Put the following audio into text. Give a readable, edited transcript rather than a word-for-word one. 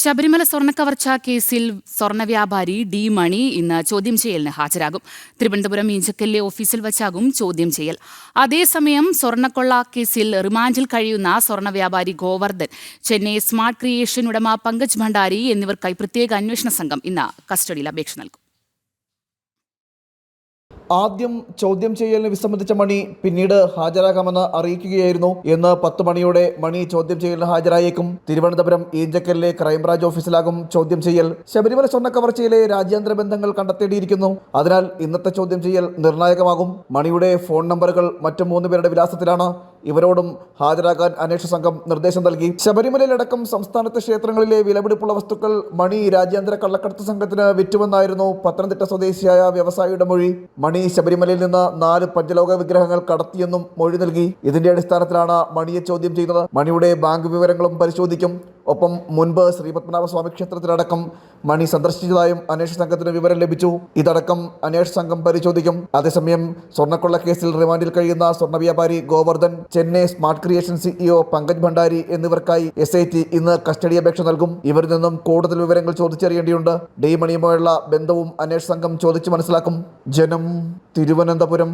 ശബരിമല സ്വർണ്ണക്കവർച്ച കേസിൽ സ്വർണ്ണ വ്യാപാരി ഡി മണി ഇന്ന് ചോദ്യം ചെയ്യലിന് ഹാജരാകും. തിരുവനന്തപുരം ഈഞ്ചക്കല്ലെ ഓഫീസിൽ വച്ചാകും ചോദ്യം ചെയ്യൽ. അതേസമയം സ്വർണ്ണക്കൊള്ള കേസിൽ റിമാൻഡിൽ കഴിയുന്ന സ്വർണ്ണ വ്യാപാരി ഗോവർദ്ധൻ, ചെന്നൈ സ്മാർട്ട് ക്രിയേഷൻ ഉടമ പങ്കജ് ഭണ്ഡാരി എന്നിവർക്കായി പ്രത്യേക അന്വേഷണ സംഘം ഇന്ന് കസ്റ്റഡിയിൽ അപേക്ഷ നൽകും. ആദ്യം ചോദ്യം ചെയ്യലിന് വിസമ്മതിച്ച മണി പിന്നീട് ഹാജരാകാമെന്ന് അറിയിക്കുകയായിരുന്നു. ഇന്ന് 10 മണിയോടെ മണി ചോദ്യം ചെയ്യലിന് ഹാജരായേക്കും. തിരുവനന്തപുരം ഈഞ്ചക്കലിലെ ക്രൈംബ്രാഞ്ച് ഓഫീസിലാകും ചോദ്യം ചെയ്യൽ. ശബരിമല സ്വർണ്ണക്കവർച്ചയിലെ രാജ്യാന്തര ബന്ധങ്ങൾ കണ്ടെത്തേണ്ടിയിരിക്കുന്നു. അതിനാൽ ഇന്നത്തെ ചോദ്യം ചെയ്യൽ നിർണായകമാകും. മണിയുടെ ഫോൺ നമ്പറുകൾ മറ്റു 3 പേരുടെ വിലാസത്തിലാണ്. ഇവരോടും ഹാജരാകാൻ അന്വേഷണ സംഘം നിർദ്ദേശം നൽകി. ശബരിമലയിലടക്കം സംസ്ഥാനത്തെ ക്ഷേത്രങ്ങളിലെ വിലപിടിപ്പുള്ള വസ്തുക്കൾ മണി രാജ്യാന്തര കള്ളക്കടത്ത് സംഘത്തിന് വിറ്റുവെന്നായിരുന്നു പത്തനംതിട്ട സ്വദേശിയായ വ്യവസായിയുടെ മൊഴി. മണി ശബരിമലയിൽ നിന്ന് 4 പഞ്ചലോക വിഗ്രഹങ്ങൾ കടത്തിയെന്നും മൊഴി നൽകി. ഇതിന്റെ അടിസ്ഥാനത്തിലാണ് മണിയെ ചോദ്യം ചെയ്യുന്നത്. മണിയുടെ ബാങ്ക് വിവരങ്ങളും പരിശോധിക്കും. ഒപ്പം മുൻപ് ശ്രീപത്മനാഭസ്വാമി ക്ഷേത്രത്തിലടക്കം മണി സന്ദർശിച്ചതായും അന്വേഷണ സംഘത്തിന് വിവരം ലഭിച്ചു. ഇതടക്കം അന്വേഷണ സംഘം പരിശോധിക്കും. അതേസമയം സ്വർണ്ണക്കൊള്ള കേസിൽ റിമാൻഡിൽ കഴിയുന്ന സ്വർണ്ണ വ്യാപാരി Govardhan, Chennai smart creation CEO Pankaj Bhandari എന്നിവർക്കായി SIT ഇന്ന് കസ്റ്റഡി അപേക്ഷ നൽകും. ഇവരിൽ നിന്നും കൂടുതൽ വിവരങ്ങൾ ചോദിച്ചറിയേണ്ടിയുണ്ട്. ഡി മണിയുമായുള്ള ബന്ധവും അന്വേഷണ സംഘം ചോദിച്ചു മനസ്സിലാക്കും. ജനം, തിരുവനന്തപുരം.